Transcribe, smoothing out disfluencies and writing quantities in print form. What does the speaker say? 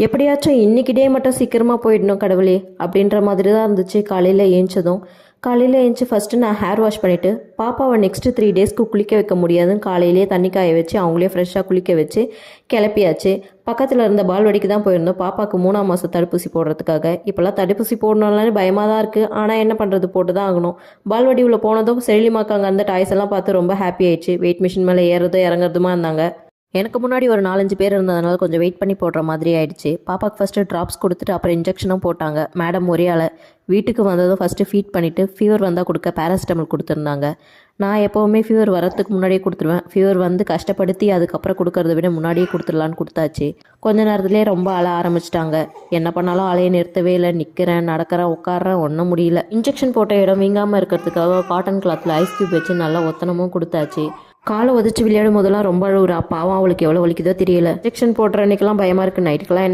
எப்படியாச்சும் இன்னைக்கு டே மட்டும் சீக்கிரமாக போயிடணும் கடவுளே அப்படின்ற மாதிரி தான் இருந்துச்சு. காலையில் ஏஞ்சி ஃபஸ்ட்டு நான் ஹேர் வாஷ் பண்ணிவிட்டு பாப்பாவை நெக்ஸ்ட்டு 3 டேஸ்க்கு குளிக்க வைக்க முடியாதுன்னு காலையிலேயே தண்ணி காய வச்சு அவங்களே ஃப்ரெஷ்ஷாக குளிக்க வச்சு கிளப்பியாச்சு. பக்கத்தில் இருந்த பால்வாடிக்கு தான் போயிருந்தோம் பாப்பாவுக்கு 3ஆம் மாதம் தடுப்பூசி போடுறதுக்காக. இப்போல்லாம் தடுப்பூசி போடணும்லான்னு பயமாக தான் இருக்குது. ஆனால் என்ன பண்ணுறது, போட்டு தான் ஆகணும். பால்வாடி உள்ள போனதும் செழிலிமாக்கு அங்கே அந்த டாய்ஸ் எல்லாம் பார்த்து ரொம்ப ஹாப்பி ஆயிடுச்சு. வெயிட் மிஷின் மேலே ஏறுறதும் இறங்குறதுமா இருந்தாங்க. எனக்கு முன்னாடி ஒரு 4-5 பேர் இருந்ததுனால கொஞ்சம் வெயிட் பண்ணி போடுற மாதிரி ஆயிடுச்சு. பாப்பாவுக்கு ஃபஸ்ட்டு ட்ராப்ஸ் கொடுத்துட்டு அப்புறம் இன்ஜெக்ஷனும் போட்டாங்க. மேடம் ஒரே ஆள். வீட்டுக்கு வந்ததும் ஃபஸ்ட்டு ஃபீட் பண்ணிவிட்டு ஃபீவர் வந்தால் கொடுக்க பேராசிட்டமல் கொடுத்துருந்தாங்க. நான் எப்போவுமே ஃபீவர் வரத்துக்கு முன்னாடியே கொடுத்துருவேன். ஃபீவர் வந்து கஷ்டப்படுத்தி அதுக்கப்புறம் கொடுக்கறத விட முன்னாடியே கொடுத்துடலான்னு கொடுத்தாச்சு. கொஞ்ச நேரத்துலேயே ரொம்ப அழ ஆரம்பிச்சிட்டாங்க. என்ன பண்ணாலும் அலையை நிறுத்தவே இல்லை. நிற்கிறேன், நடக்கிறேன், உட்காடுறேன், ஒன்றும் முடியல. இன்ஜெக்ஷன் போட்ட இடம் வீங்காமல் இருக்கிறதுக்காக காட்டன் கிளாத்தில் ஐஸ் க்யூப் வச்சு நல்லா ஒத்தனமும் கொடுத்தாச்சு. காலை உதச்சி விளையாடும் போதெல்லாம் ரொம்ப அழுகுறா. பாவம், அவளுக்கு எவ்வளோ வலிக்குதோ தெரியல. இன்ஜெக்ஷன் போடுற அன்னைக்கெல்லாம் பயமாக இருக்குது. நைட்டுக்கெல்லாம்